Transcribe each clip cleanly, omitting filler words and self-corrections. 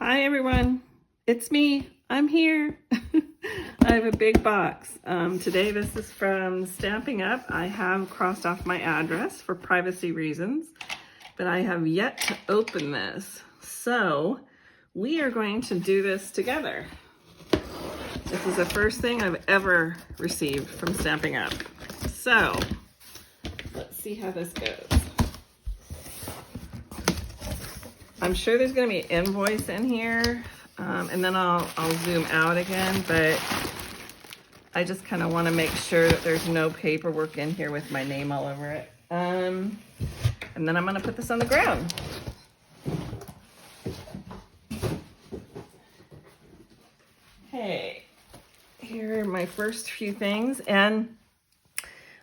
Hi everyone, it's me. I'm here. I have a big box. Today this is from Stampin Up. I have crossed off my address for privacy reasons, but I have yet to open this. So we are going to do this together. This is the first thing I've ever received from Stampin Up. So let's see how this goes. I'm sure there's going to be an invoice in here, and then I'll zoom out again, but I just kind of want to make sure that there's no paperwork in here with my name all over it. And then I'm going to put this on the ground. Hey, here are my first few things, and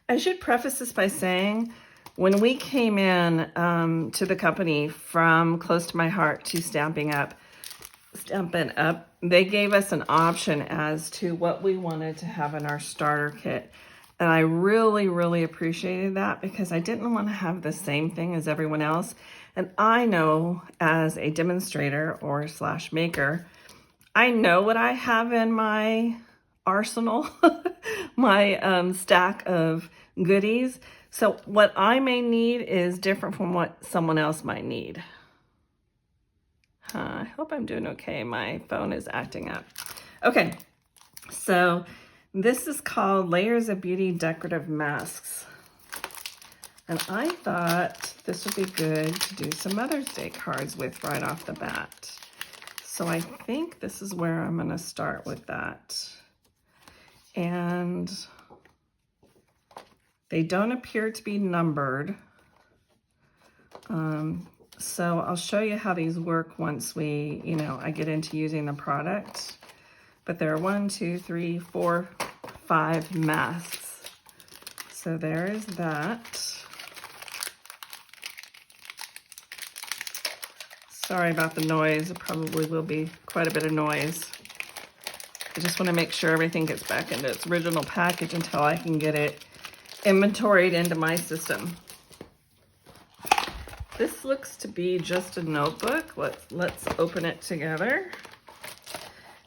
I should preface this by saying, when we came in to the company from Close to My Heart to Stampin Up, they gave us an option as to what we wanted to have in our starter kit. And I really, really appreciated that because I didn't want to have the same thing as everyone else. And I know as a demonstrator or slash maker, I know what I have in my arsenal, my stack of goodies. So what I may need is different from what someone else might need. I hope I'm doing okay. My phone is acting up. Okay, so this is called Layers of Beauty Decorative Masks. And I thought this would be good to do some Mother's Day cards with right off the bat. So I think this is where I'm going to start with that. And they don't appear to be numbered. So I'll show you how these work once I get into using the product. But there are 1, 2, 3, 4, 5 masks. So there is that. Sorry about the noise. It probably will be quite a bit of noise. I just want to make sure everything gets back into its original package until I can get it inventoried into my system. This looks to be just a notebook. Let's open it together.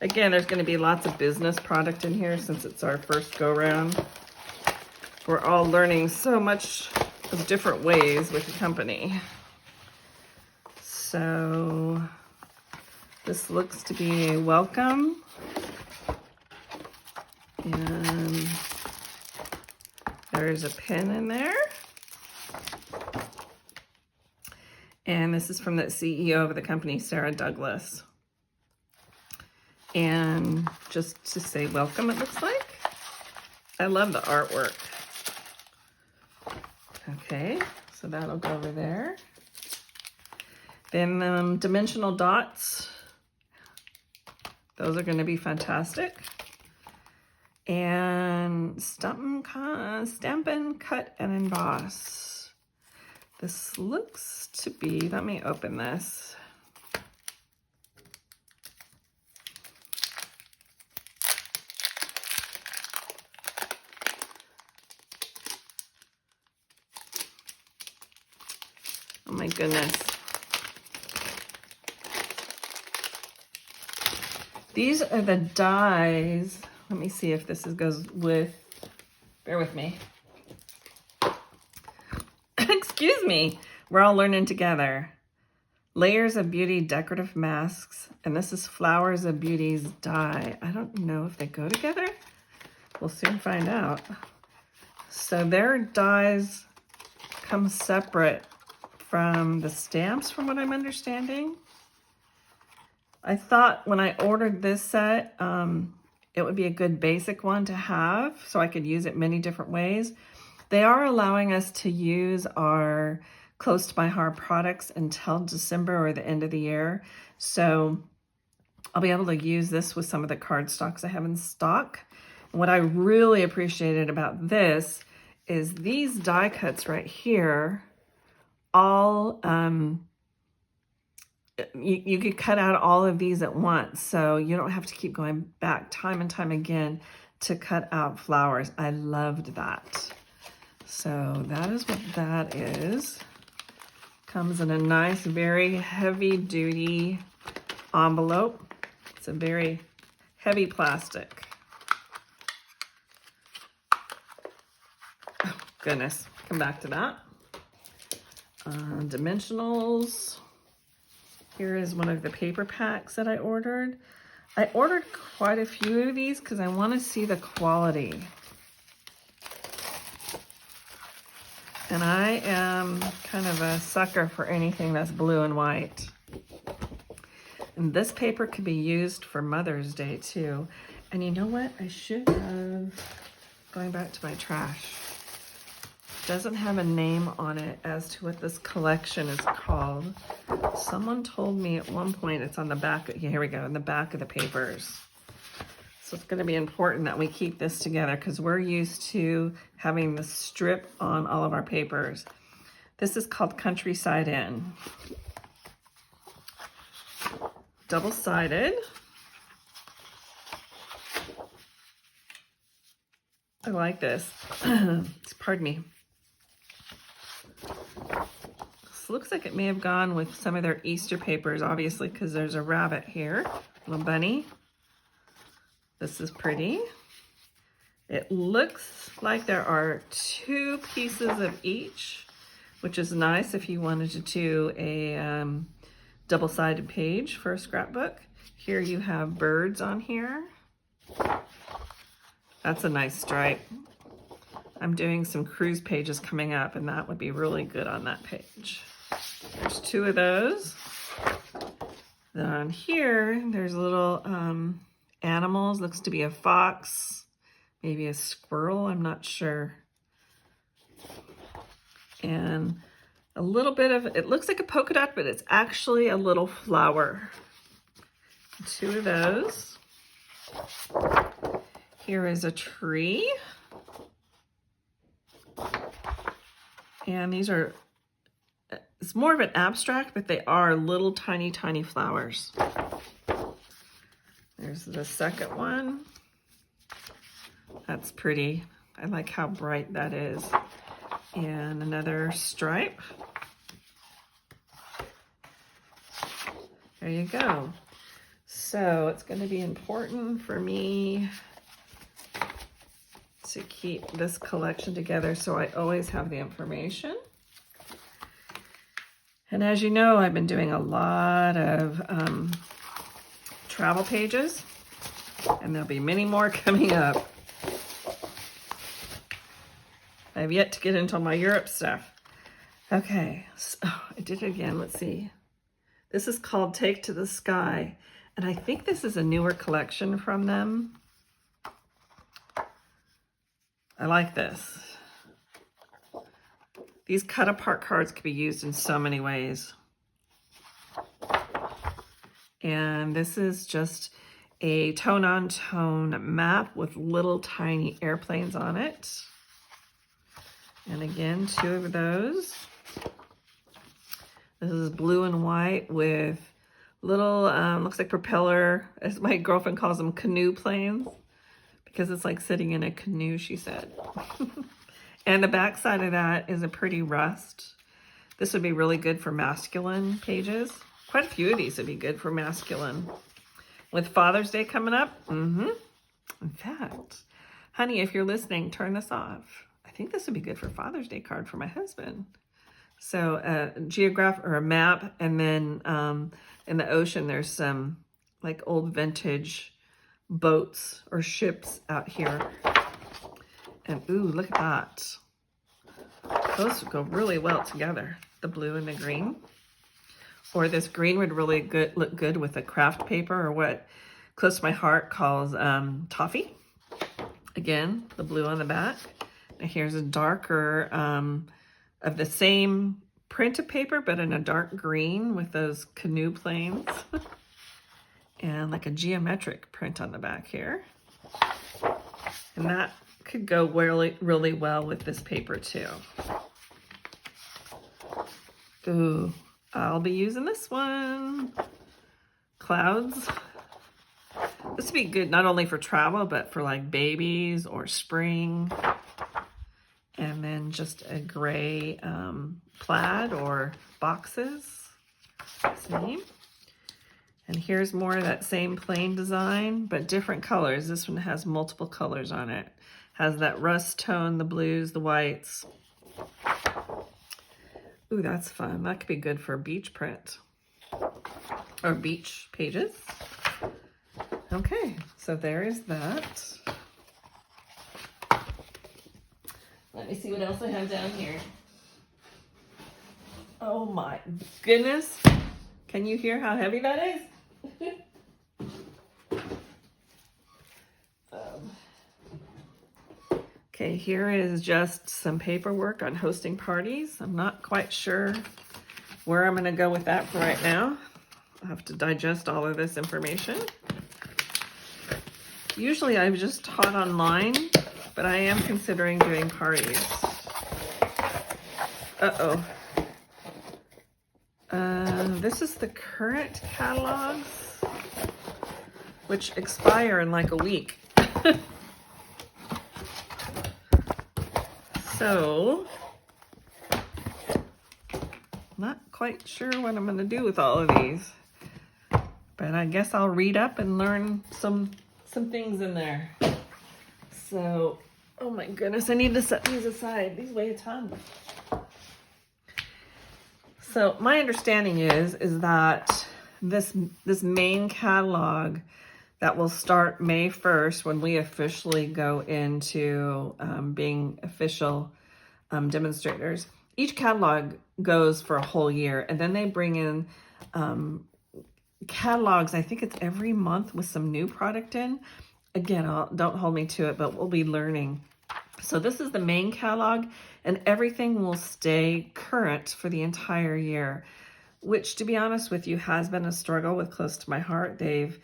Again, there's going to be lots of business product in here since it's our first go round. We're all learning so much of different ways with the company. So this looks to be a welcome. And there's a pin in there. And this is from the CEO of the company, Sarah Douglas. And just to say welcome, it looks like. I love the artwork. Okay, so that'll go over there. Then dimensional dots. Those are going to be fantastic. And Stampin' Cut and Emboss. This looks to be, let me open this. Oh my goodness. These are the dies. Let me see if this goes with, bear with me. Excuse me. We're all learning together. Layers of Beauty Decorative Masks. And this is Flowers of Beauty's die. I don't know if they go together. We'll soon find out. So their dies come separate from the stamps, from what I'm understanding. I thought when I ordered this set, it would be a good basic one to have so I could use it many different ways. They are allowing us to use our Close to My Heart products until December or the end of the year. So I'll be able to use this with some of the cardstocks I have in stock. And what I really appreciated about this is these die cuts right here, all, you could cut out all of these at once. So you don't have to keep going back time and time again to cut out flowers. I loved that. So that is what that is. Comes in a nice, very heavy duty envelope. It's a very heavy plastic. Oh, goodness, come back to that. Dimensionals. Here is one of the paper packs that I ordered. I ordered quite a few of these because I want to see the quality. And I am kind of a sucker for anything that's blue and white. And this paper could be used for Mother's Day too. And you know what? I should have, going back to my trash, doesn't have a name on it as to what this collection is called. Someone told me at one point it's on the back, here we go, in the back of the papers. So it's gonna be important that we keep this together because we're used to having the strip on all of our papers. This is called Countryside Inn. Double-sided. I like this. Pardon me. This looks like it may have gone with some of their Easter papers, obviously, because there's a rabbit here, little bunny. This is pretty. It looks like there are 2 pieces of each, which is nice if you wanted to do a double-sided page for a scrapbook. Here you have birds on here. That's a nice stripe. I'm doing some cruise pages coming up, and that would be really good on that page. There's 2 of those. Then on here, there's little animals. Looks to be a fox, maybe a squirrel, I'm not sure. And a little bit of, it looks like a polka dot, but it's actually a little flower. 2 of those. Here is a tree. And these are, it's more of an abstract, but they are little tiny, tiny flowers. There's the second one. That's pretty. I like how bright that is. And another stripe. There you go. So it's going to be important for me to keep this collection together so I always have the information. And as you know, I've been doing a lot of travel pages, and there'll be many more coming up. I have yet to get into my Europe stuff. Okay, so I did it again. Let's see. This is called Take to the Sky, and I think this is a newer collection from them. I like this. These cut apart cards could be used in so many ways. And this is just a tone-on-tone map with little tiny airplanes on it. And again, 2 of those. This is blue and white with little, looks like propeller, as my girlfriend calls them, canoe planes. Because it's like sitting in a canoe, she said. And the back side of that is a pretty rust. This would be really good for masculine pages. Quite a few of these would be good for masculine. With Father's Day coming up, In fact, honey, if you're listening, turn this off. I think this would be good for Father's Day card for my husband. So a geograph or a map, and then in the ocean, there's some like old vintage boats or ships out here. And ooh, look at that. Those would go really well together, the blue and the green. Or this green would really look good with a craft paper, or what Close to My Heart calls toffee. Again, the blue on the back. And here's a darker of the same print of paper, but in a dark green with those canoe planes. And like a geometric print on the back here. And that could go really, really well with this paper too. Ooh, I'll be using this one. Clouds. This would be good not only for travel, but for like babies or spring. And then just a gray plaid or boxes. See? And here's more of that same plain design, but different colors. This one has multiple colors on it. Has that rust tone, the blues, the whites. Ooh, that's fun. That could be good for beach print or beach pages. Okay, so there is that. Let me see what else I have down here. Oh my goodness. Can you hear how heavy that is? Okay, here is just some paperwork on hosting parties. I'm not quite sure where I'm gonna go with that for right now. I'll have to digest all of this information. Usually I've just taught online, but I am considering doing parties. Uh-oh. This is the current catalogs, which expire in like a week. So, not quite sure what I'm going to do with all of these, but I guess I'll read up and learn some things in there. So, oh my goodness, I need to set these aside. These weigh a ton. So my understanding is that this main catalog that will start May 1st when we officially go into being official demonstrators. Each catalog goes for a whole year, and then they bring in catalogs. I think it's every month with some new product in. Again, don't hold me to it, but we'll be learning. So this is the main catalog, and everything will stay current for the entire year, which, to be honest with you, has been a struggle with Close to My Heart. They've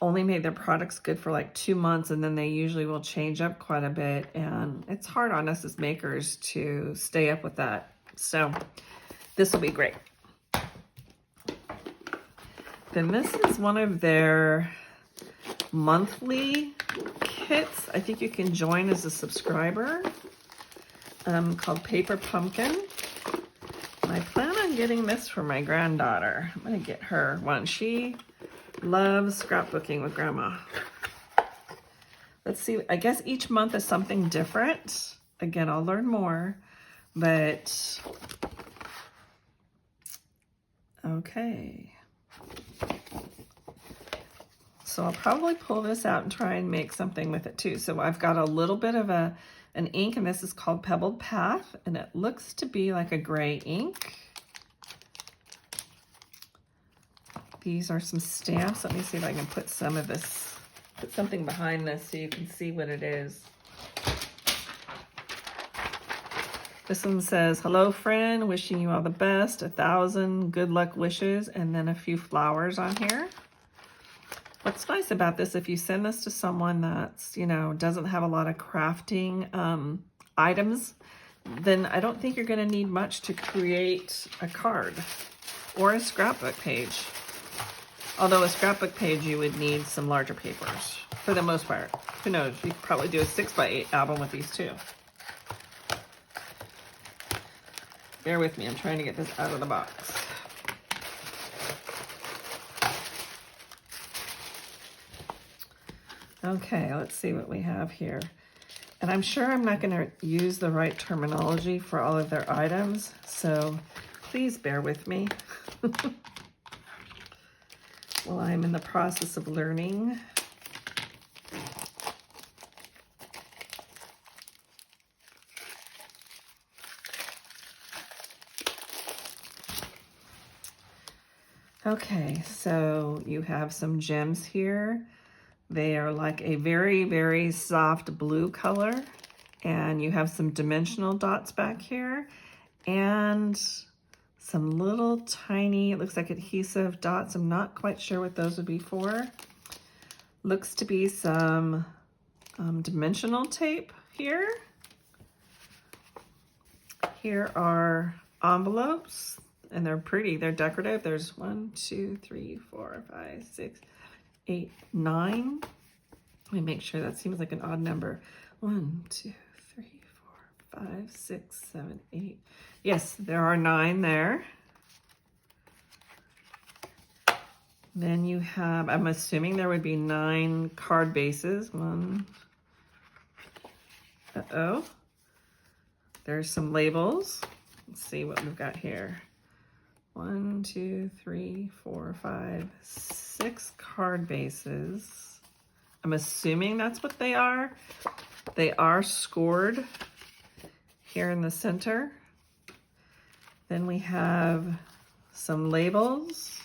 only made their products good for like 2 months, and then they usually will change up quite a bit, and it's hard on us as makers to stay up with that. So this will be great. Then this is one of their monthly kits. I think you can join as a subscriber, called Paper Pumpkin. And I plan on getting this for my granddaughter. I'm gonna get her one. She loves scrapbooking with Grandma. Let's see, I guess each month is something different. Again, I'll learn more, but okay. So I'll probably pull this out and try and make something with it too. So I've got a little bit of an ink, and this is called Pebbled Path, and it looks to be like a gray ink. These are some stamps. Let me see if I can put some of this, put something behind this so you can see what it is. This one says, hello friend, wishing you all the best, 1,000 good luck wishes, and then a few flowers on here. What's nice about this, if you send this to someone that's, you know, doesn't have a lot of crafting items, then I don't think you're going to need much to create a card or a scrapbook page. Although a scrapbook page, you would need some larger papers for the most part. Who knows? You could probably do a 6x8 album with these too. Bear with me. I'm trying to get this out of the box. Okay, let's see what we have here. And I'm sure I'm not going to use the right terminology for all of their items, so please bear with me. While I'm in the process of learning. Okay, so you have some gems here. They are like a very, very soft blue color, and you have some dimensional dots back here, and some little tiny, it looks like adhesive dots. I'm not quite sure what those would be for. Looks to be some dimensional tape here. Here are envelopes, and they're pretty, they're decorative. There's 1, 2, 3, 4, 5, 6, 8, 9. Let me make sure, that seems like an odd number. 1, 2, 3, 4, 5, 6, 7, 8. Yes, there are 9 there. Then you have, I'm assuming there would be 9 card bases. Uh-oh. There's some labels. Let's see what we've got here. 1, 2, 3, 4, 5, 6 card bases. I'm assuming that's what they are. They are scored here in the center. Then we have some labels.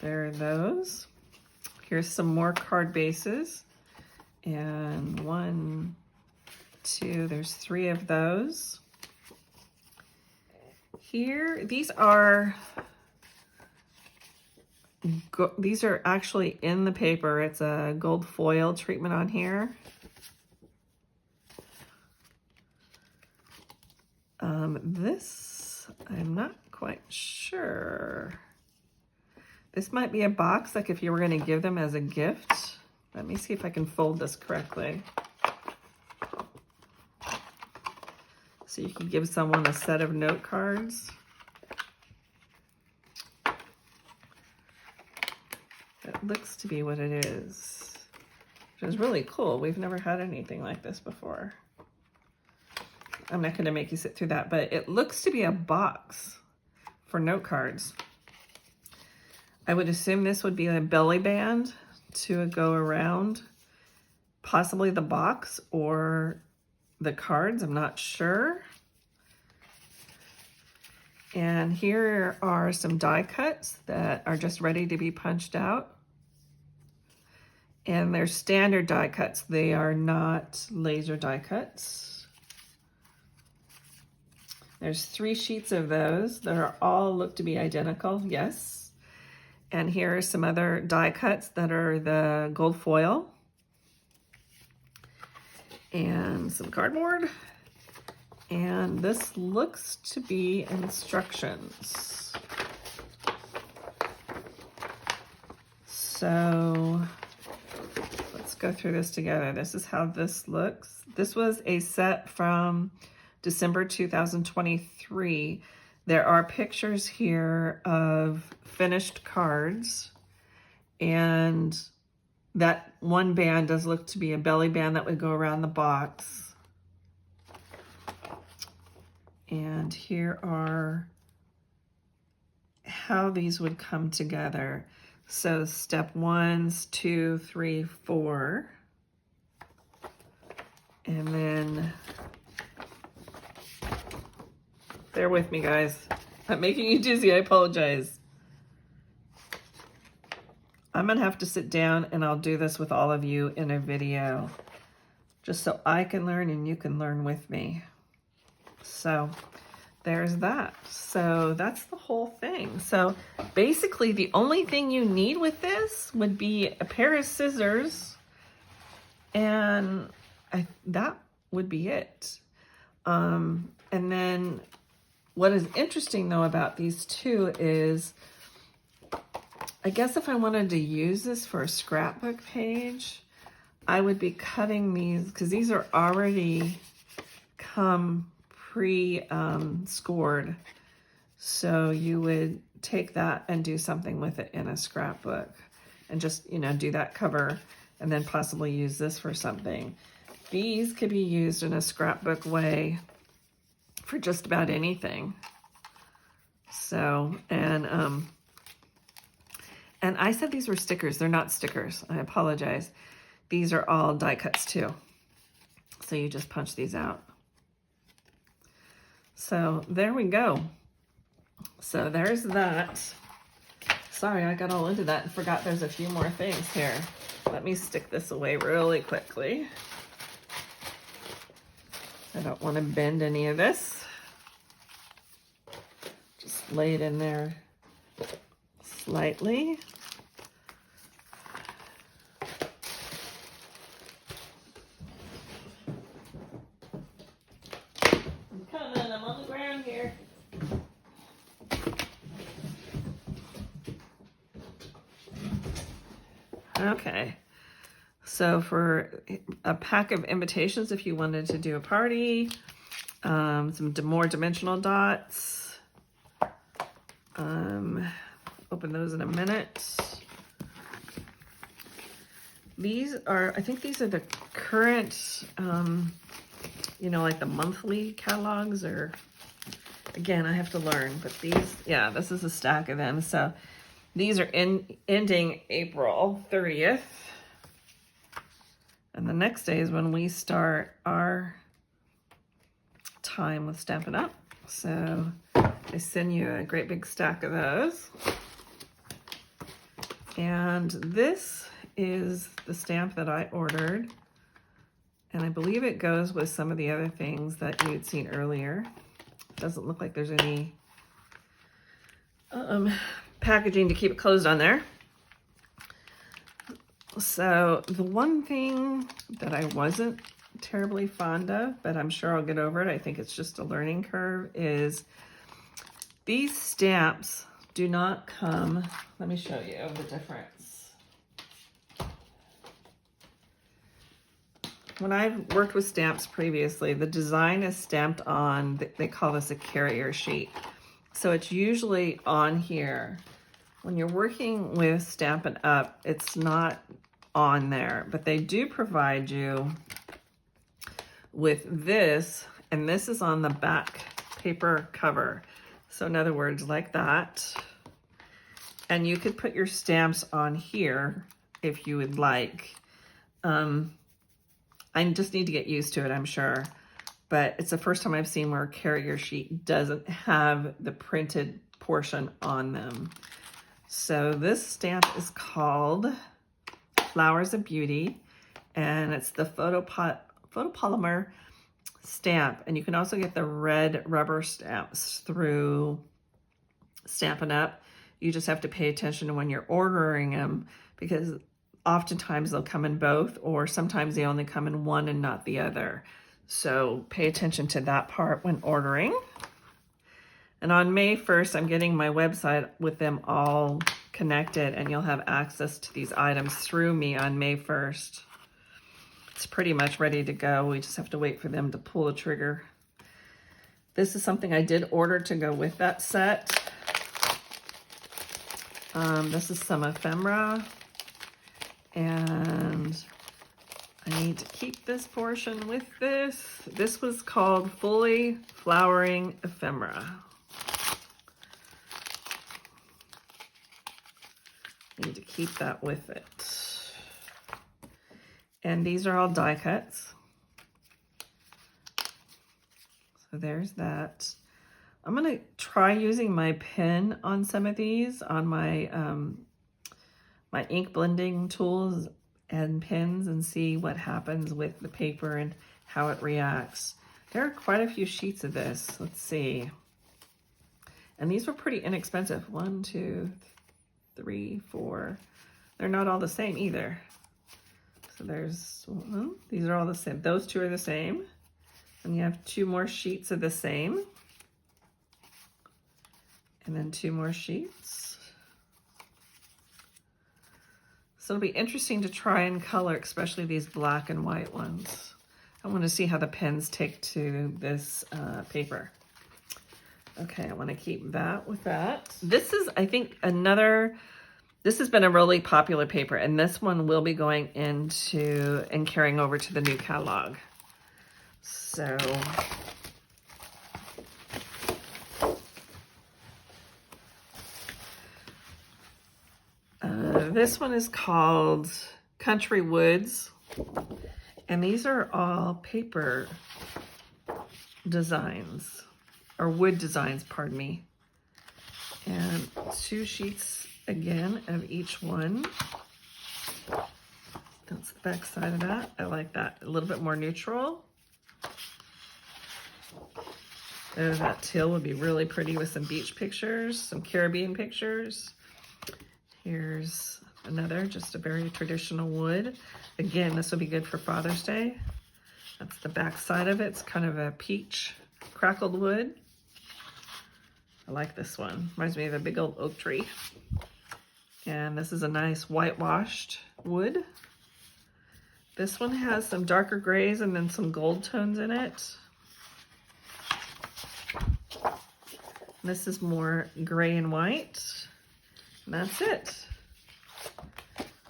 There are those. Here's some more card bases. And 1, 2, there's 3 of those. Here, these are actually in the paper. It's a gold foil treatment on here. This, I'm not quite sure. This might be a box, like if you were going to give them as a gift. Let me see if I can fold this correctly. So you can give someone a set of note cards. It looks to be what it is, which is really cool. We've never had anything like this before. I'm not going to make you sit through that, but it looks to be a box for note cards. I would assume this would be a belly band to go around possibly the box or the cards. I'm not sure. And here are some die cuts that are just ready to be punched out. And they're standard die cuts. They are not laser die cuts. There's 3 sheets of those that are all look to be identical, yes. And here are some other die cuts that are the gold foil. And some cardboard. And this looks to be instructions. So let's go through this together. This is how this looks. This was a set from December 2023. There are pictures here of finished cards, and that one band does look to be a belly band that would go around the box. And here are how these would come together. So step 1, 2, 3, 4. And then, bear with me, guys. I'm making you dizzy, I apologize. I'm gonna have to sit down and I'll do this with all of you in a video, just so I can learn and you can learn with me. So there's that. So that's the whole thing. So basically the only thing you need with this would be a pair of scissors, and that would be it. And then what is interesting though about these two is, I guess if I wanted to use this for a scrapbook page, I would be cutting these, because these are already come pre-scored. So you would take that and do something with it in a scrapbook and just, you know, do that cover and then possibly use this for something. These could be used in a scrapbook way for just about anything. So, and I said these were stickers. They're not stickers. I apologize. These are all die cuts too. So you just punch these out. So there we go. So there's that. Sorry, I got all into that and forgot there's a few more things here. Let me stick this away really quickly. I don't want to bend any of this. Just lay it in there slightly. I'm coming, I'm on the ground here. Okay, so for a pack of invitations, if you wanted to do a party, some more dimensional dots, Open those in a minute. These are, I think these are the current, you know, like the monthly catalogs, or again, I have to learn, but these, yeah, this is a stack of them. So these are ending April 30th. And the next day is when we start our time with Stampin' Up. So I send you a great big stack of those. And this is the stamp that I ordered. And I believe it goes with some of the other things that you had seen earlier. Doesn't look like there's any packaging to keep it closed on there. So the one thing that I wasn't terribly fond of, but I'm sure I'll get over it, I think it's just a learning curve, is these stamps do not come, let me show you the difference. When I've worked with stamps previously, the design is stamped on, they call this a carrier sheet. So it's usually on here. When you're working with Stampin' Up, it's not on there, but they do provide you with this, and this is on the back paper cover. So in other words, like that. And you could put your stamps on here if you would like. I just need to get used to it, I'm sure. But it's the first time I've seen where a carrier sheet doesn't have the printed portion on them. So this stamp is called Flowers of Beauty, and it's the photopolymer stamp. And you can also get the red rubber stamps through Stampin' Up. You just have to pay attention to when you're ordering them, because oftentimes they'll come in both, or sometimes they only come in one and not the other. So pay attention to that part when ordering. And on May 1st, I'm getting my website with them all connected, and you'll have access to these items through me on May 1st. It's pretty much ready to go. We just have to wait for them to pull the trigger. This is something I did order to go with that set. This is some ephemera, and I need to keep this portion with this. This was called Fully Flowering Ephemera. Need to keep that with it. And these are all die cuts. So there's that. I'm gonna try using my pen on some of these, on my my ink blending tools and pens, and see what happens with the paper and how it reacts. There are quite a few sheets of this. Let's see. And these were pretty inexpensive. 1, 2, 3, 4. They're not all the same either. So there's, well, these are all the same. Those two are the same. And you have 2 more sheets of the same. And then 2 more sheets. So it'll be interesting to try and color, especially these black and white ones. I want to see how the pens take to this paper. Okay, I want to keep that with that. This is, I think, this has been a really popular paper, and this one will be going into and carrying over to the new catalog. So this one is called Country Woods, and these are all paper designs, or wood designs, pardon me. And 2 sheets again of each one. That's the back side of that. I like that. A little bit more neutral. Oh, that teal would be really pretty with some beach pictures, some Caribbean pictures. Here's another, just a very traditional wood. Again, this would be good for Father's Day. That's the back side of it. It's kind of a peach crackled wood. I like this one. Reminds me of a big old oak tree. And this is a nice whitewashed wood. This one has some darker grays and then some gold tones in it. This is more gray and white. And that's it.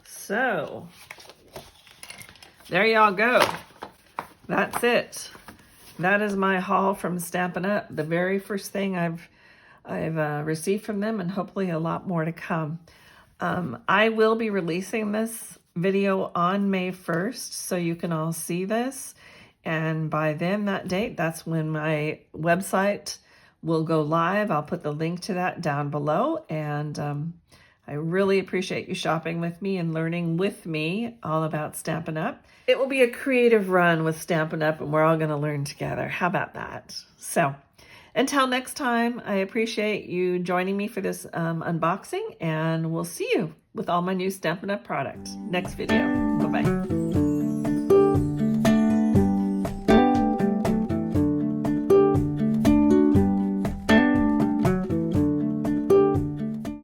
So, there y'all go. That's it. That is my haul from Stampin' Up. The very first thing I've received from them, and hopefully a lot more to come. I will be releasing this video on May 1st, so you can all see this. And by then, that date, that's when my website will go live. I'll put the link to that down below. And I really appreciate you shopping with me and learning with me all about Stampin' Up. It will be a creative run with Stampin' Up, and we're all going to learn together. How about that? So, until next time, I appreciate you joining me for this unboxing, and we'll see you with all my new Stampin' Up product next video. Bye-bye.